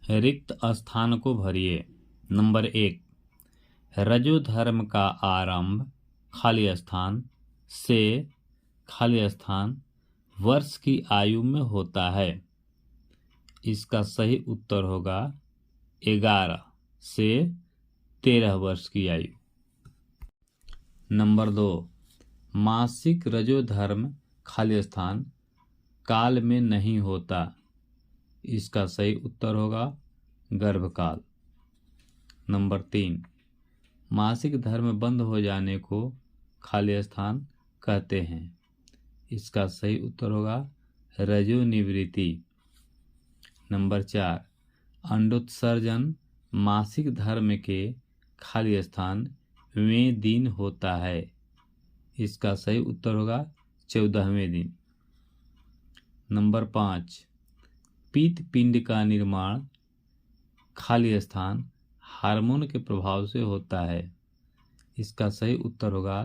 रिक्त स्थान को भरिए। नंबर 1, रजोधर्म का आरंभ खाली स्थान से खाली स्थान वर्ष की आयु में होता है। इसका सही उत्तर होगा 11 से 13 वर्ष की आयु। नंबर 2, मासिक रजोधर्म खाली स्थान काल में नहीं होता। इसका सही उत्तर होगा गर्भकाल। नंबर 3, मासिक धर्म बंद हो जाने को खाली स्थान कहते हैं। इसका सही उत्तर होगा रजोनिवृत्ति। नंबर 4, अंडोत्सर्जन मासिक धर्म के खाली स्थान वें दिन होता है। इसका सही उत्तर होगा 14वें दिन। नंबर 5, पीत पिंड का निर्माण खाली स्थान हार्मोन के प्रभाव से होता है। इसका सही उत्तर होगा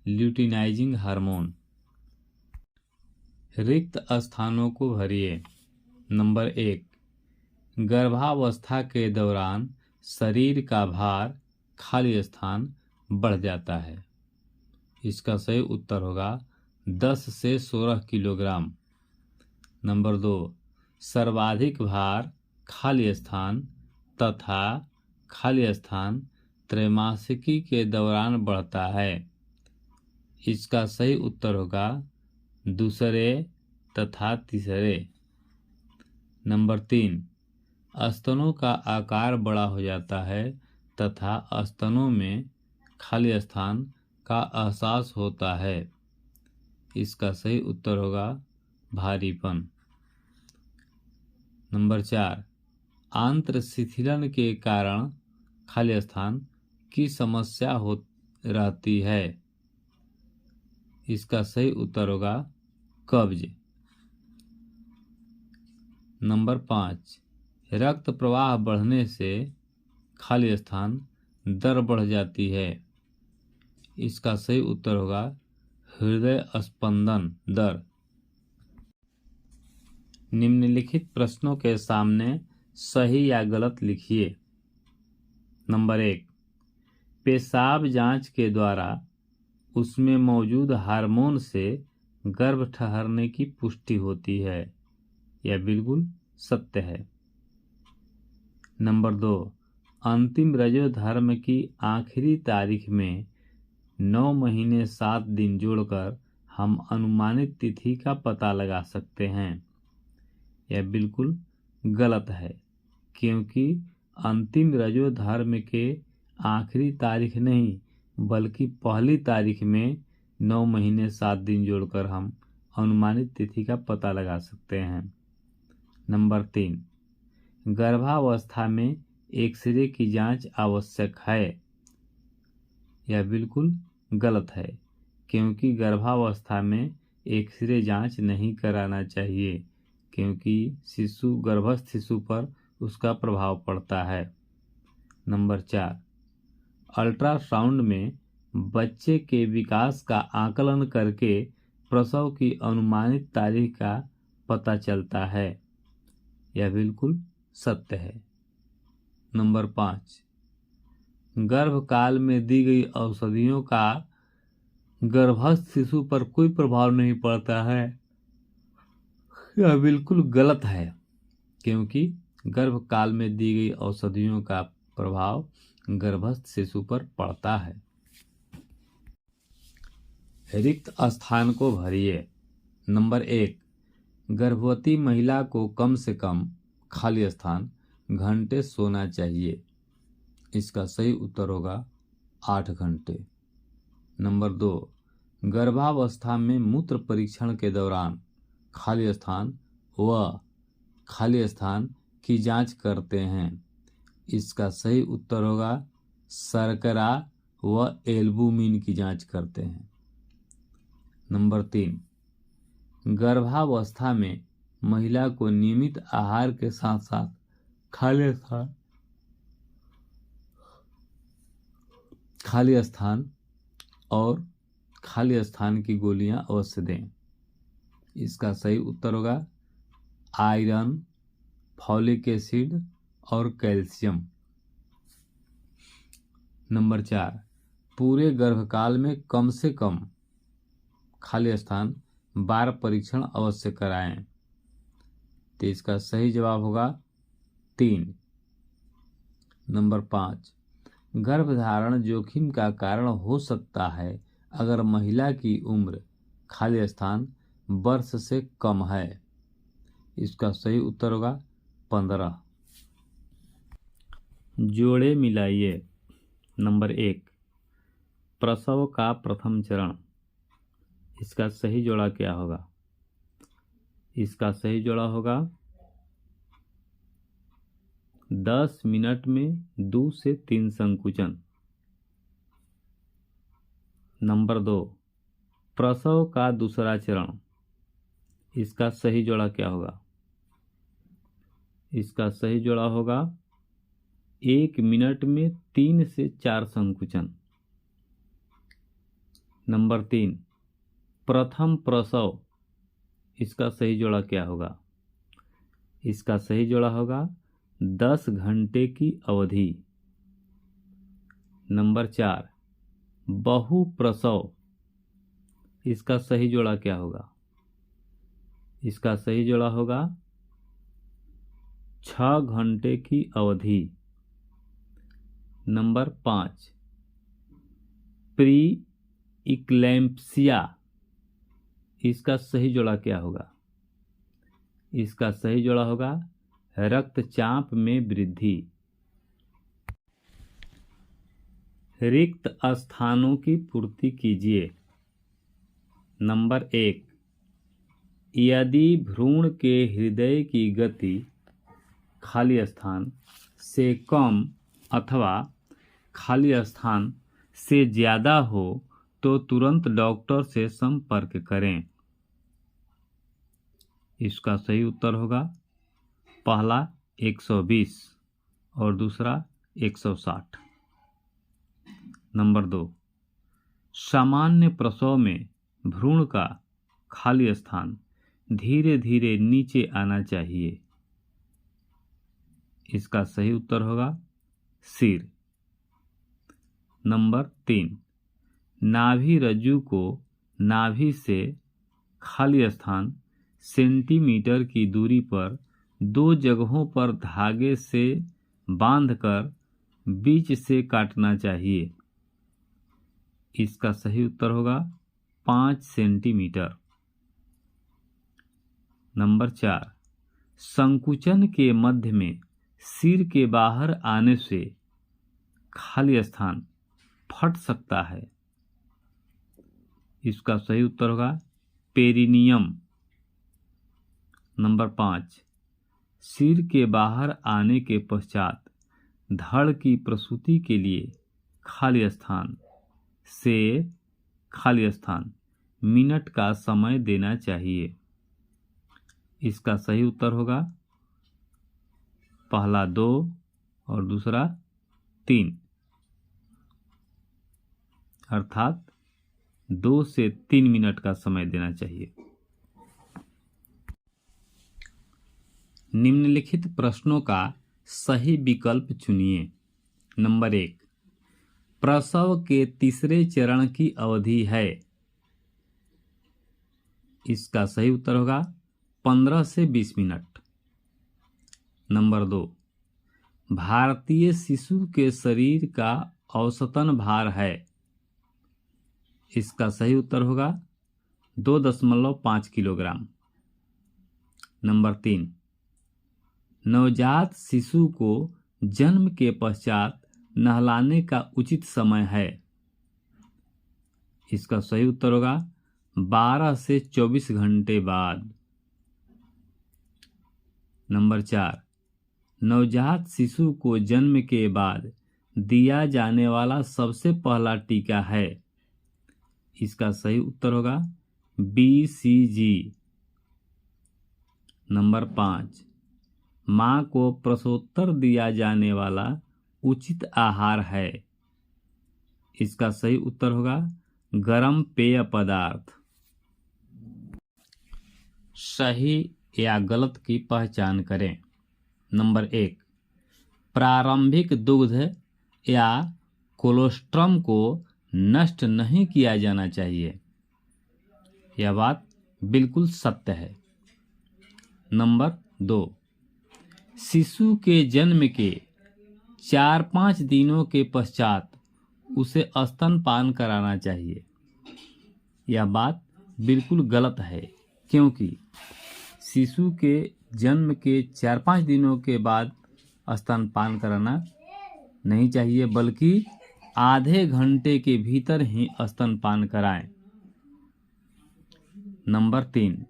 ल्यूटिनाइजिंग हार्मोन। रिक्त स्थानों को भरिए। नंबर 1, गर्भावस्था के दौरान शरीर का भार खाली स्थान बढ़ जाता है। इसका सही उत्तर होगा 10 से 16 किलोग्राम। नंबर 2, सर्वाधिक भार खाली स्थान तथा खाली स्थान त्रैमासिकी के दौरान बढ़ता है। इसका सही उत्तर होगा दूसरे तथा तीसरे। नंबर 3, स्तनों का आकार बड़ा हो जाता है तथा स्तनों में खाली स्थान का एहसास होता है। इसका सही उत्तर होगा भारीपन। नंबर 4, आंत्र शिथिलन के कारण खाली स्थान की समस्या हो रहती है। इसका सही उत्तर होगा कब्ज। नंबर 5, रक्त प्रवाह बढ़ने से खाली स्थान दर बढ़ जाती है। इसका सही उत्तर होगा हृदय स्पंदन दर। निम्नलिखित प्रश्नों के सामने सही या गलत लिखिए। नंबर 1, पेशाब जांच के द्वारा उसमें मौजूद हार्मोन से गर्भ ठहरने की पुष्टि होती है। यह बिल्कुल सत्य है। नंबर 2, अंतिम रजोधर्म की आखिरी तारीख में 9 महीने 7 दिन जोड़कर हम अनुमानित तिथि का पता लगा सकते हैं। यह बिल्कुल गलत है, क्योंकि अंतिम रजोधर्म के आखिरी तारीख नहीं बल्कि पहली तारीख में 9 महीने 7 दिन जोड़कर हम अनुमानित तिथि का पता लगा सकते हैं। नंबर 3, गर्भावस्था में एक्सरे की जांच आवश्यक है। यह बिल्कुल गलत है, क्योंकि गर्भावस्था में एक्सरे जांच नहीं कराना चाहिए, क्योंकि गर्भस्थ शिशु पर उसका प्रभाव पड़ता है। नंबर 4, अल्ट्रासाउंड में बच्चे के विकास का आकलन करके प्रसव की अनुमानित तारीख का पता चलता है। यह बिल्कुल सत्य है। नंबर 5, गर्भकाल में दी गई औषधियों का गर्भस्थ शिशु पर कोई प्रभाव नहीं पड़ता है। यह बिल्कुल गलत है, क्योंकि गर्भकाल में दी गई औषधियों का प्रभाव गर्भस्थ शिशु पर पड़ता है। रिक्त स्थान को भरिए। नंबर 1, गर्भवती महिला को कम से कम खाली स्थान घंटे सोना चाहिए। इसका सही उत्तर होगा 8 घंटे। नंबर 2, गर्भावस्था में मूत्र परीक्षण के दौरान खाली स्थान व खाली स्थान की जांच करते हैं। इसका सही उत्तर होगा शर्करा व एल्बुमिन की जांच करते हैं। नंबर 3, गर्भावस्था में महिला को नियमित आहार के साथ साथ खाली स्थान की गोलियां अवश्य दें। इसका सही उत्तर होगा आयरन, फॉलिक एसिड और कैल्शियम। नंबर 4, पूरे गर्भकाल में कम से कम खाली स्थान बार परीक्षण अवश्य कराएं। तो इसका सही जवाब होगा 3। नंबर 5, गर्भधारण जोखिम का कारण हो सकता है अगर महिला की उम्र खाली स्थान वर्ष से कम है। इसका सही उत्तर होगा 15। जोड़े मिलाइए। नंबर 1, प्रसव का प्रथम चरण। इसका सही जोड़ा क्या होगा? इसका सही जोड़ा होगा 10 मिनट में 2 से 3 संकुचन। नंबर 2, प्रसव का दूसरा चरण। इसका सही जोड़ा क्या होगा? इसका सही जोड़ा होगा 1 मिनट में 3 से 4 संकुचन। नंबर 3, प्रथम प्रसव। इसका सही जोड़ा क्या होगा? इसका सही जोड़ा होगा 10 घंटे की अवधि। नंबर 4, बहु प्रसव। इसका सही जोड़ा क्या होगा? इसका सही जोड़ा होगा 6 घंटे की अवधि। Number 5, preeclampsia. इसका सही जोड़ा क्या होगा? इसका सही जोड़ा होगा रक्तचाप में वृद्धि। रिक्त स्थानों की पूर्ति कीजिए। नंबर 1, यदि भ्रूण के हृदय की गति खाली स्थान से कम अथवा खाली स्थान से ज़्यादा हो तो तुरंत डॉक्टर से संपर्क करें। इसका सही उत्तर होगा पहला 120 और दूसरा 160। नंबर 2, सामान्य प्रसव में भ्रूण का खाली स्थान धीरे धीरे नीचे आना चाहिए। इसका सही उत्तर होगा सिर। नंबर 3, नाभि रज्जु को नाभि से खाली स्थान सेंटीमीटर की दूरी पर 2 जगहों पर धागे से बांधकर बीच से काटना चाहिए। इसका सही उत्तर होगा 5 सेंटीमीटर। नंबर 4, संकुचन के मध्य में सिर के बाहर आने से खाली स्थान फट सकता है। इसका सही उत्तर होगा पेरिनियम। नंबर 5, सिर के बाहर आने के पश्चात धड़ की प्रसूति के लिए खाली स्थान मिनट का समय देना चाहिए। इसका सही उत्तर होगा पहला 2 और दूसरा 3, अर्थात 2 से 3 मिनट का समय देना चाहिए। निम्नलिखित प्रश्नों का सही विकल्प चुनिए। नंबर 1, प्रसव के तीसरे चरण की अवधि है। इसका सही उत्तर होगा 15 से 20 मिनट। नंबर 2, भारतीय शिशु के शरीर का औसतन भार है। इसका सही उत्तर होगा 2.5 किलोग्राम। नंबर 3, नवजात शिशु को जन्म के पश्चात नहलाने का उचित समय है। इसका सही उत्तर होगा 12 से 24 घंटे बाद। नंबर 4, नवजात शिशु को जन्म के बाद दिया जाने वाला सबसे पहला टीका है। इसका सही उत्तर होगा BCG। नंबर 5, मां को प्रसवोत्तर दिया जाने वाला उचित आहार है। इसका सही उत्तर होगा गर्म पेय पदार्थ। सही या गलत की पहचान करें। नंबर 1, प्रारंभिक दुग्ध या कोलोस्ट्रम को नष्ट नहीं किया जाना चाहिए। यह बात बिल्कुल सत्य है। नंबर 2, शिशु के जन्म के 4-5 दिनों के पश्चात उसे स्तनपान कराना चाहिए। यह बात बिल्कुल गलत है, क्योंकि शिशु के जन्म के 4-5 दिनों के बाद स्तनपान कराना नहीं चाहिए, बल्कि आधे घंटे के भीतर ही स्तनपान कराएं। नंबर 3,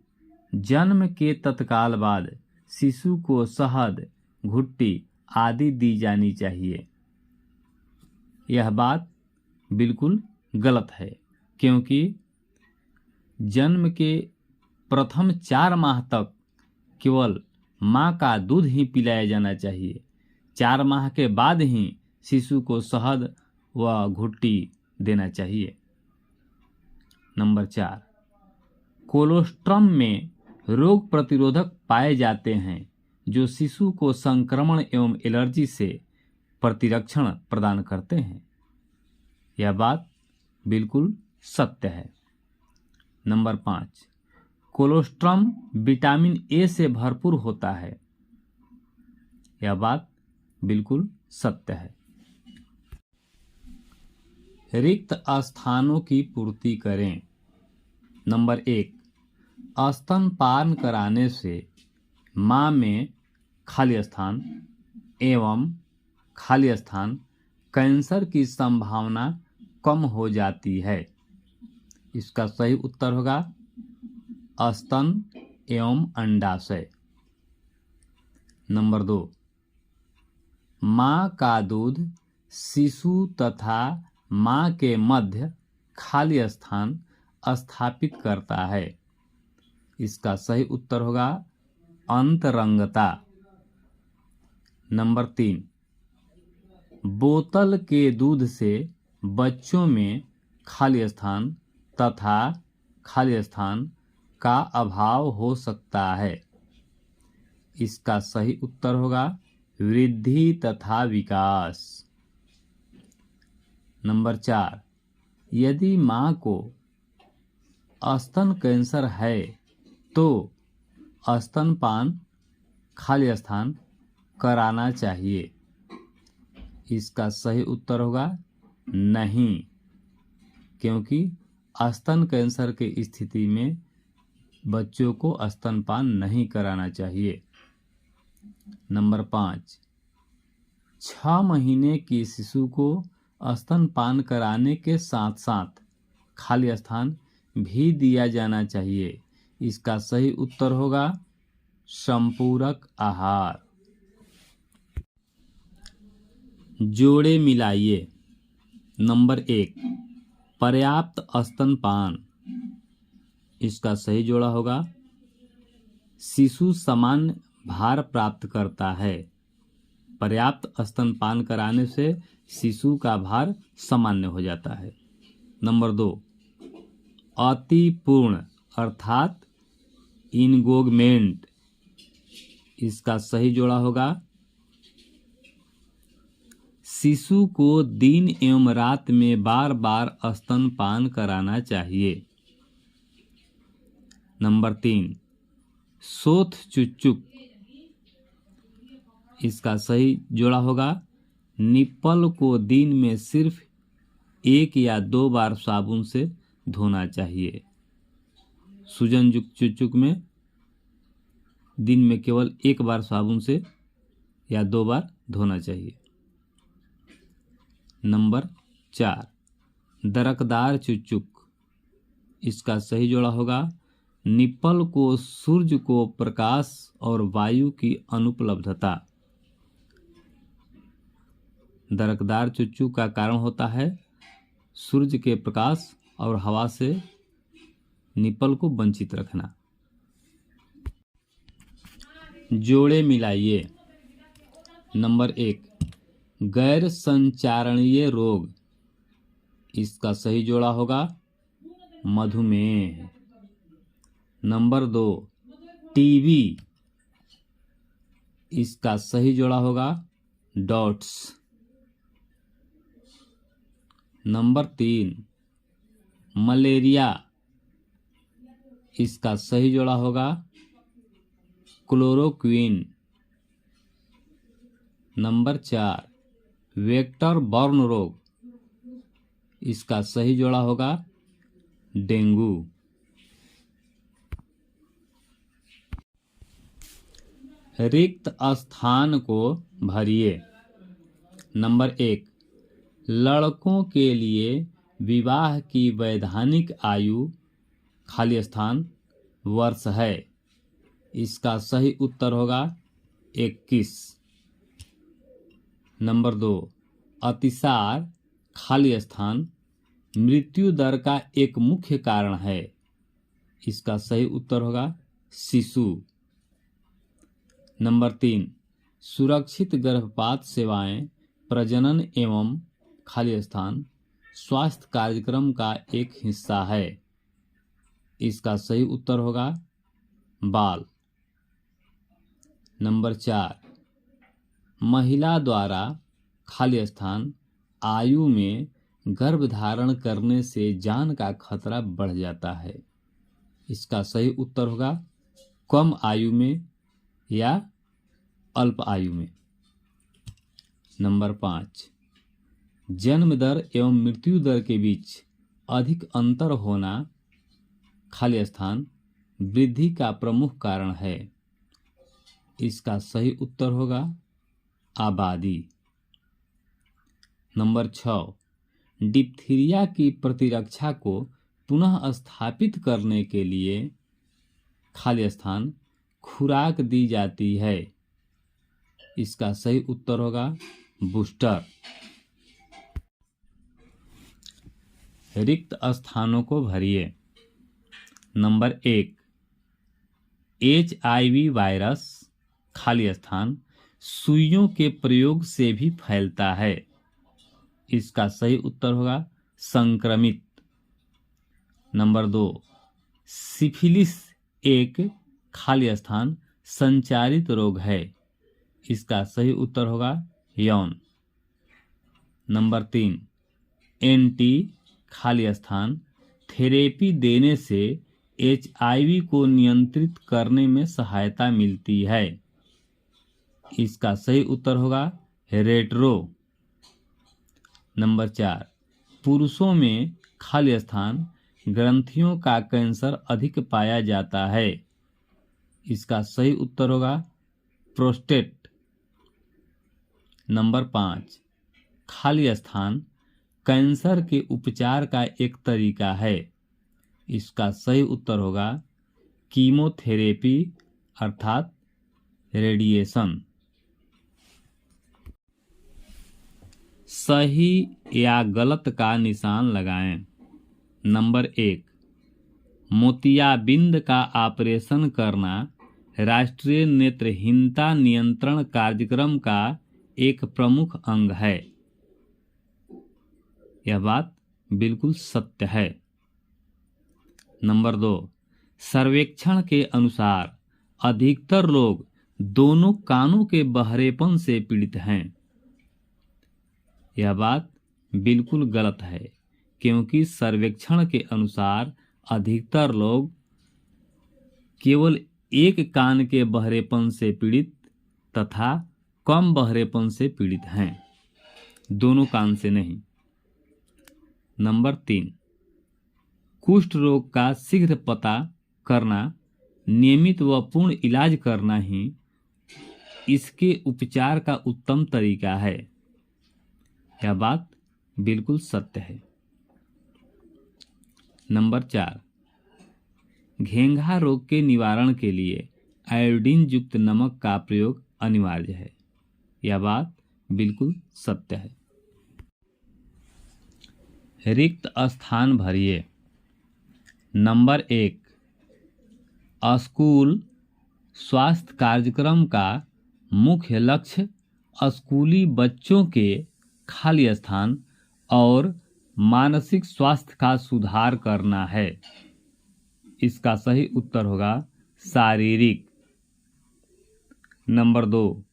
जन्म के तत्काल बाद शिशु को शहद, घुट्टी आदि दी जानी चाहिए। यह बात बिल्कुल गलत है, क्योंकि जन्म के प्रथम 4 माह तक केवल माँ का दूध ही पिलाया जाना चाहिए। 4 माह के बाद ही शिशु को शहद व घुट्टी देना चाहिए। नंबर 4, कोलोस्ट्रम में रोग प्रतिरोधक पाए जाते हैं जो शिशु को संक्रमण एवं एलर्जी से प्रतिरक्षण प्रदान करते हैं। यह बात बिल्कुल सत्य है। नंबर 5, कोलोस्ट्रम विटामिन ए से भरपूर होता है। यह बात बिल्कुल सत्य है। रिक्त स्थानों की पूर्ति करें। नंबर 1, स्तनपान कराने से माँ में खाली स्थान एवं खाली स्थान कैंसर की संभावना कम हो जाती है। इसका सही उत्तर होगा स्तन एवं अंडाशय। नंबर 2, माँ का दूध शिशु तथा माँ के मध्य खाली स्थान स्थापित करता है। इसका सही उत्तर होगा अंतरंगता। नंबर 3, बोतल के दूध से बच्चों में खाली स्थान तथा खाली स्थान का अभाव हो सकता है। इसका सही उत्तर होगा वृद्धि तथा विकास। नंबर 4, यदि माँ को स्तन कैंसर है तो स्तनपान खाली स्थान कराना चाहिए। इसका सही उत्तर होगा नहीं, क्योंकि स्तन कैंसर की स्थिति में बच्चों को स्तनपान नहीं कराना चाहिए। नंबर 5, 6 महीने की शिशु को स्तनपान कराने के साथ साथ खाली स्थान भी दिया जाना चाहिए। इसका सही उत्तर होगा संपूरक आहार। जोड़े मिलाइए। नंबर 1, पर्याप्त स्तनपान। इसका सही जोड़ा होगा शिशु सामान्य भार प्राप्त करता है। पर्याप्त स्तनपान कराने से शिशु का भार सामान्य हो जाता है। नंबर 2, अति पूर्ण अर्थात इनगोगमेंट। इसका सही जोड़ा होगा शिशु को दिन एवं रात में बार बार स्तनपान कराना चाहिए। नंबर 3, सोथ चुचुक। इसका सही जोड़ा होगा निप्पल को दिन में सिर्फ 1 या 2 बार साबुन से धोना चाहिए। सूजन युक्त चुचुक में दिन में केवल 1 बार साबुन से या 2 बार धोना चाहिए। नंबर 4, दरकदार चुचुक। इसका सही जोड़ा होगा निप्पल को सूर्य को प्रकाश और वायु की अनुपलब्धता। दरकदार चुचुक का कारण होता है सूर्य के प्रकाश और हवा से निप्पल को वंचित रखना। जोड़े मिलाइए। नंबर 1, गैर संचारणीय रोग। इसका सही जोड़ा होगा मधुमेह। Number 2, TB. इसका सही जोड़ा होगा डॉट्स। नंबर 3 मलेरिया, इसका सही जोड़ा होगा क्लोरोक्विन। नंबर 4 वेक्टर बॉर्न रोग, इसका सही जोड़ा होगा डेंगू। रिक्त स्थान को भरिए। नंबर 1 लड़कों के लिए विवाह की वैधानिक आयु खाली स्थान वर्ष है, इसका सही उत्तर होगा 21। नंबर 2 अतिसार खाली स्थान मृत्यु दर का एक मुख्य कारण है, इसका सही उत्तर होगा शिशु। नंबर 3 सुरक्षित गर्भपात सेवाएं प्रजनन एवं खाली स्थान स्वास्थ्य कार्यक्रम का एक हिस्सा है, इसका सही उत्तर होगा बाल। नंबर 4 महिला द्वारा खाली स्थान आयु में गर्भ धारण करने से जान का खतरा बढ़ जाता है, इसका सही उत्तर होगा कम आयु में या अल्प आयु में। नंबर 5 जन्म दर एवं मृत्यु दर के बीच अधिक अंतर होना खाली स्थान वृद्धि का प्रमुख कारण है, इसका सही उत्तर होगा आबादी। नंबर 6 डिप्थीरिया की प्रतिरक्षा को पुनः स्थापित करने के लिए खाली स्थान खुराक दी जाती है, इसका सही उत्तर होगा बूस्टर। रिक्त स्थानों को भरिए। नंबर 1 HIV वायरस खाली स्थान सुइयों के प्रयोग से भी फैलता है, इसका सही उत्तर होगा संक्रमित। नंबर 2 सिफिलिस एक खाली स्थान संचारित रोग है, इसका सही उत्तर होगा यौन। नंबर 3 एंटी खाली स्थान थेरेपी देने से HIV को नियंत्रित करने में सहायता मिलती है, इसका सही उत्तर होगा रेट्रो। नंबर 4 पुरुषों में खाली स्थान ग्रंथियों का कैंसर अधिक पाया जाता है, इसका सही उत्तर होगा प्रोस्टेट। नंबर 5 खाली स्थान कैंसर के उपचार का एक तरीका है, इसका सही उत्तर होगा कीमोथेरेपी अर्थात रेडिएशन। सही या गलत का निशान लगाएं। नंबर 1 मोतियाबिंद का ऑपरेशन करना राष्ट्रीय नेत्रहीनता नियंत्रण कार्यक्रम का एक प्रमुख अंग है, यह बात बिल्कुल सत्य है। नंबर 2 सर्वेक्षण के अनुसार अधिकतर लोग दोनों कानों के बहरेपन से पीड़ित हैं, यह बात बिल्कुल गलत है, क्योंकि सर्वेक्षण के अनुसार अधिकतर लोग केवल एक कान के बहरेपन से पीड़ित तथा कम बहरेपन से पीड़ित हैं, दोनों कान से नहीं। नंबर 3 कुष्ठ रोग का शीघ्र पता करना, नियमित व पूर्ण इलाज करना ही इसके उपचार का उत्तम तरीका है, यह बात बिल्कुल सत्य है। नंबर 4 घेंघा रोग के निवारण के लिए आयोडीन युक्त नमक का प्रयोग अनिवार्य है, यह बात बिल्कुल सत्य है। रिक्त स्थान भरिए। नंबर 1 स्कूल स्वास्थ्य कार्यक्रम का मुख्य लक्ष्य स्कूली बच्चों के खाली स्थान और मानसिक स्वास्थ्य का सुधार करना है, इसका सही उत्तर होगा शारीरिक। नंबर 2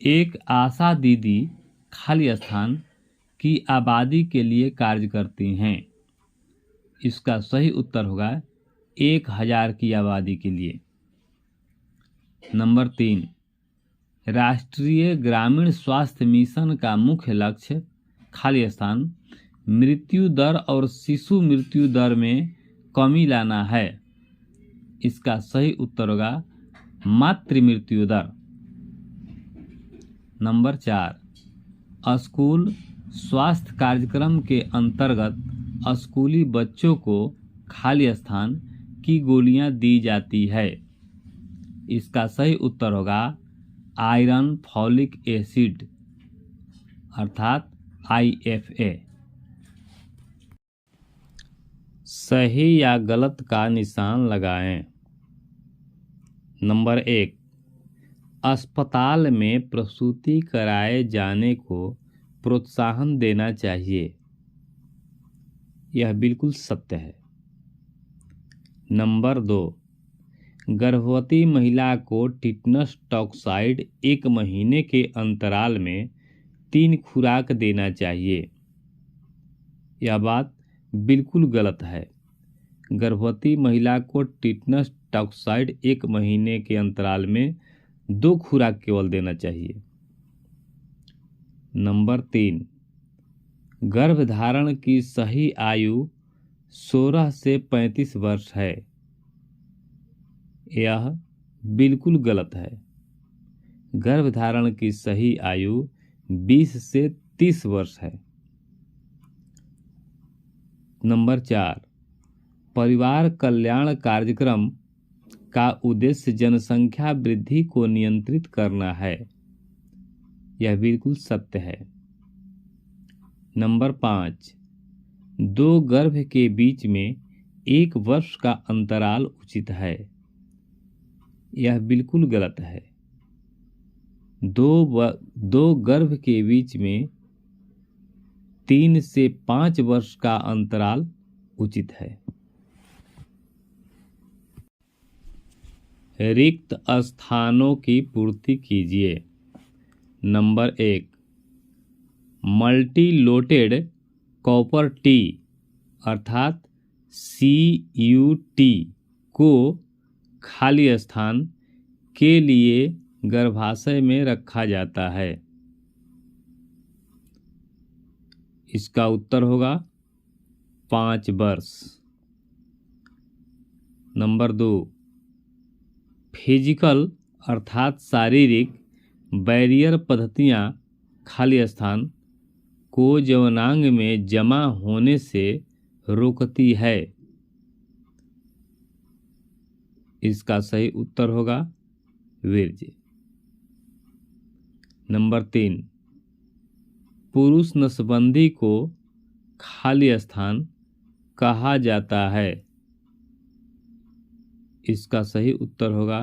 एक आशा दीदी खाली स्थान की आबादी के लिए कार्य करती हैं। इसका सही उत्तर होगा 1000 की आबादी के लिए। नंबर 3, राष्ट्रीय ग्रामीण स्वास्थ्य मिशन का मुख्य लक्ष्य खाली स्थान मृत्यु दर और शिशु मृत्यु दर में कमी लाना है। इसका सही उत्तर होगा मातृ मृत्यु दर। नंबर 4, स्कूल स्वास्थ्य कार्यक्रम के अंतर्गत स्कूली बच्चों को खाली स्थान की गोलियां दी जाती है। इसका सही उत्तर होगा आयरन फॉलिक एसिड अर्थात IFA। सही या गलत का निशान लगाएं। नंबर 1, अस्पताल में प्रसूति कराए जाने को प्रोत्साहन देना चाहिए। यह बिल्कुल सत्य है। नंबर 2, गर्भवती महिला को टिटनस टॉक्साइड 1 महीने के अंतराल में 3 खुराक देना चाहिए। यह बात बिल्कुल गलत है। गर्भवती महिला को टिटनस टॉक्साइड 1 महीने के अंतराल में 2 खुराक केवल देना चाहिए। नंबर 3, गर्भधारण की सही आयु 16 से 35 वर्ष है। यह बिल्कुल गलत है। गर्भधारण की सही आयु 20 से 30 वर्ष है। नंबर 4, परिवार कल्याण कार्यक्रम का उद्देश्य जनसंख्या वृद्धि को नियंत्रित करना है। यह बिल्कुल सत्य है। नंबर 5, 2 गर्भ के बीच में 1 वर्ष का अंतराल उचित है। यह बिल्कुल गलत है। 2 गर्भ के बीच में 3 से 5 वर्ष का अंतराल उचित है। रिक्त स्थानों की पूर्ति कीजिए। नंबर 1, मल्टी लोटेड कॉपर टी अर्थात CUT को खाली स्थान के लिए गर्भाशय में रखा जाता है। इसका उत्तर होगा 5 वर्ष। नंबर 2, फिजिकल अर्थात शारीरिक बैरियर पद्धतियां खाली स्थान को यौनांग में जमा होने से रोकती है। इसका सही उत्तर होगा वीर्य। नंबर 3, पुरुष नसबंदी को खाली स्थान कहा जाता है। इसका सही उत्तर होगा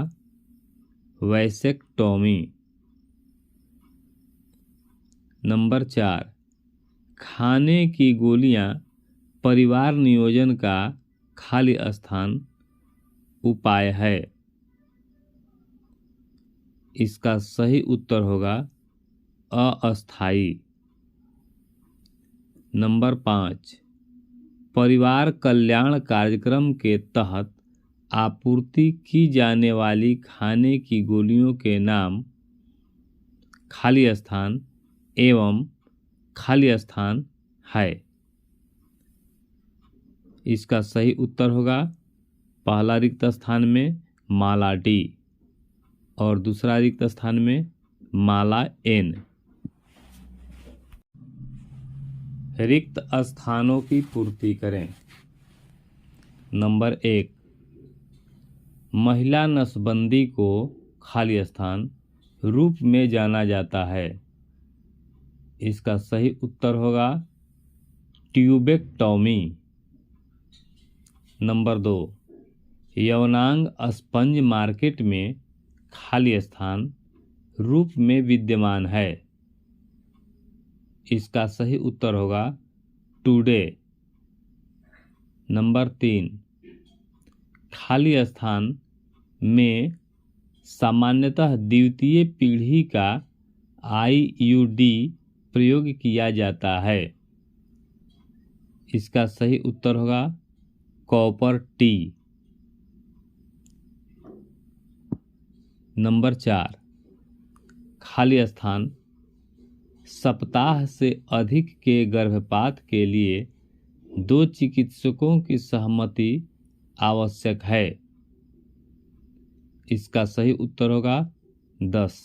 वैसेक्टोमी। नंबर 4, खाने की गोलियां परिवार नियोजन का खाली स्थान उपाय है। इसका सही उत्तर होगा अस्थायी। नंबर 5, परिवार कल्याण कार्यक्रम के तहत आपूर्ति की जाने वाली खाने की गोलियों के नाम खाली स्थान एवं खाली स्थान है। इसका सही उत्तर होगा पहला रिक्त स्थान में माला डी और दूसरा रिक्त स्थान में माला N। रिक्त स्थानों की पूर्ति करें। नंबर 1, महिला नसबंदी को खाली स्थान रूप में जाना जाता है। इसका सही उत्तर होगा ट्यूबेक्टोमी। नंबर 2, यौनांग स्पंज मार्केट में खाली स्थान रूप में विद्यमान है। इसका सही उत्तर होगा टुडे। नंबर 3, खाली स्थान में सामान्यतः द्वितीय पीढ़ी का IUD प्रयोग किया जाता है? इसका सही उत्तर होगा कॉपर टी। नंबर 4, खाली स्थान। सप्ताह से अधिक के गर्भपात के लिए 2 चिकित्सकों की सहमति आवश्यक है। इसका सही उत्तर होगा 10।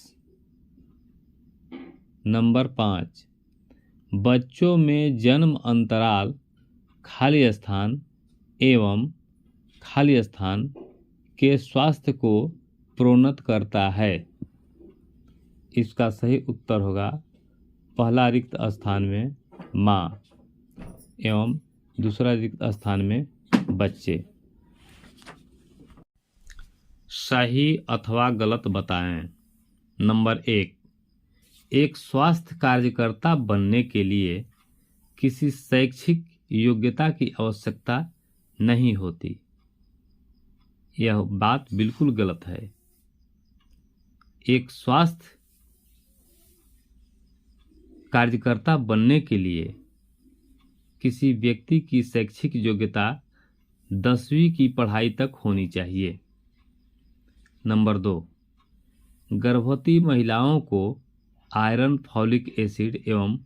नंबर 5, बच्चों में जन्म अंतराल खाली स्थान एवं खाली स्थान के स्वास्थ्य को प्रोन्नत करता है। इसका सही उत्तर होगा पहला रिक्त स्थान में माँ एवं दूसरा रिक्त स्थान में बच्चे। सही अथवा गलत बताएं। नंबर 1, एक स्वास्थ्य कार्यकर्ता बनने के लिए किसी शैक्षिक योग्यता की आवश्यकता नहीं होती। यह बात बिल्कुल गलत है। एक स्वास्थ्य कार्यकर्ता बनने के लिए किसी व्यक्ति की शैक्षिक योग्यता 10वीं की पढ़ाई तक होनी चाहिए। नंबर 2, गर्भवती महिलाओं को आयरन, फॉलिक एसिड एवं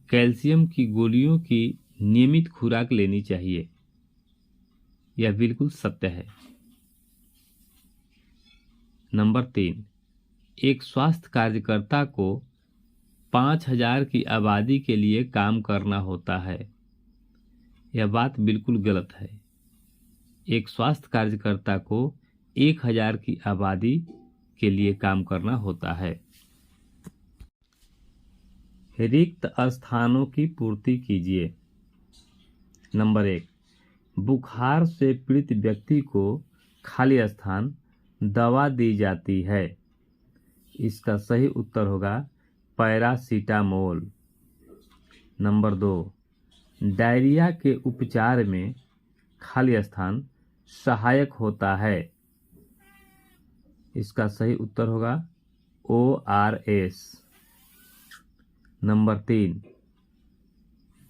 कैल्शियम की गोलियों की नियमित खुराक लेनी चाहिए। यह बिल्कुल सत्य है। नंबर 3, एक स्वास्थ्य कार्यकर्ता को 5000 की आबादी के लिए काम करना होता है। यह बात बिल्कुल गलत है। एक स्वास्थ्य कार्यकर्ता को 1000 की आबादी के लिए काम करना होता है। रिक्त स्थानों की पूर्ति कीजिए। नंबर 1, बुखार से पीड़ित व्यक्ति को खाली स्थान दवा दी जाती है। इसका सही उत्तर होगा पैरासीटामोल। नंबर 2, डायरिया के उपचार में खाली स्थान सहायक होता है। इसका सही उत्तर होगा ORS। नंबर 3,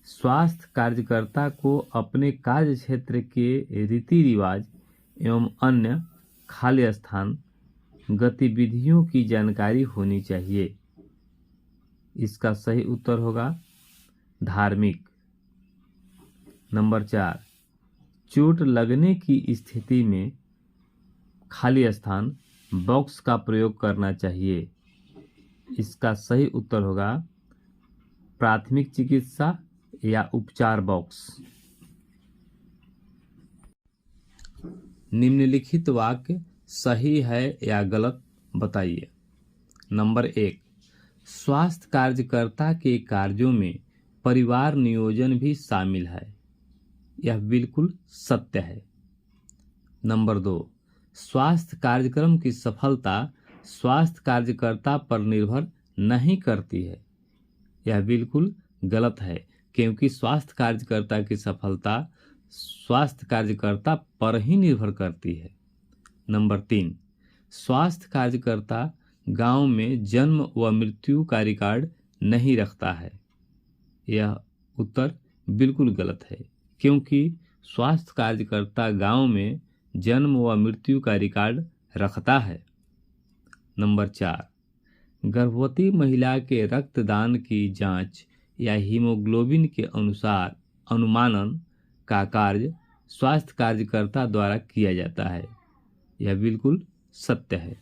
स्वास्थ्य कार्यकर्ता को अपने कार्य क्षेत्र के रीति रिवाज एवं अन्य खाली स्थान गतिविधियों की जानकारी होनी चाहिए। इसका सही उत्तर होगा धार्मिक। नंबर 4, चोट लगने की स्थिति में खाली स्थान बॉक्स का प्रयोग करना चाहिए। इसका सही उत्तर होगा प्राथमिक चिकित्सा या उपचार बॉक्स। निम्नलिखित वाक्य सही है या गलत बताइए। नंबर 1, स्वास्थ्य कार्यकर्ता के कार्यों में परिवार नियोजन भी शामिल है। यह बिल्कुल सत्य है। नंबर 2, स्वास्थ्य कार्यक्रम की सफलता स्वास्थ्य कार्यकर्ता पर निर्भर नहीं करती है। यह बिल्कुल गलत है, क्योंकि स्वास्थ्य कार्यकर्ता की सफलता स्वास्थ्य कार्यकर्ता पर ही निर्भर करती है। नंबर 3, स्वास्थ्य कार्यकर्ता गांव में जन्म व मृत्यु का रिकॉर्ड नहीं रखता है। यह उत्तर बिल्कुल गलत है, क्योंकि स्वास्थ्य कार्यकर्ता गांव में जन्म व मृत्यु का रिकॉर्ड रखता है। नंबर 4, गर्भवती महिला के रक्तदान की जांच या हीमोग्लोबिन के अनुसार अनुमानन का कार्य स्वास्थ्य कार्यकर्ता द्वारा किया जाता है। यह बिल्कुल सत्य है।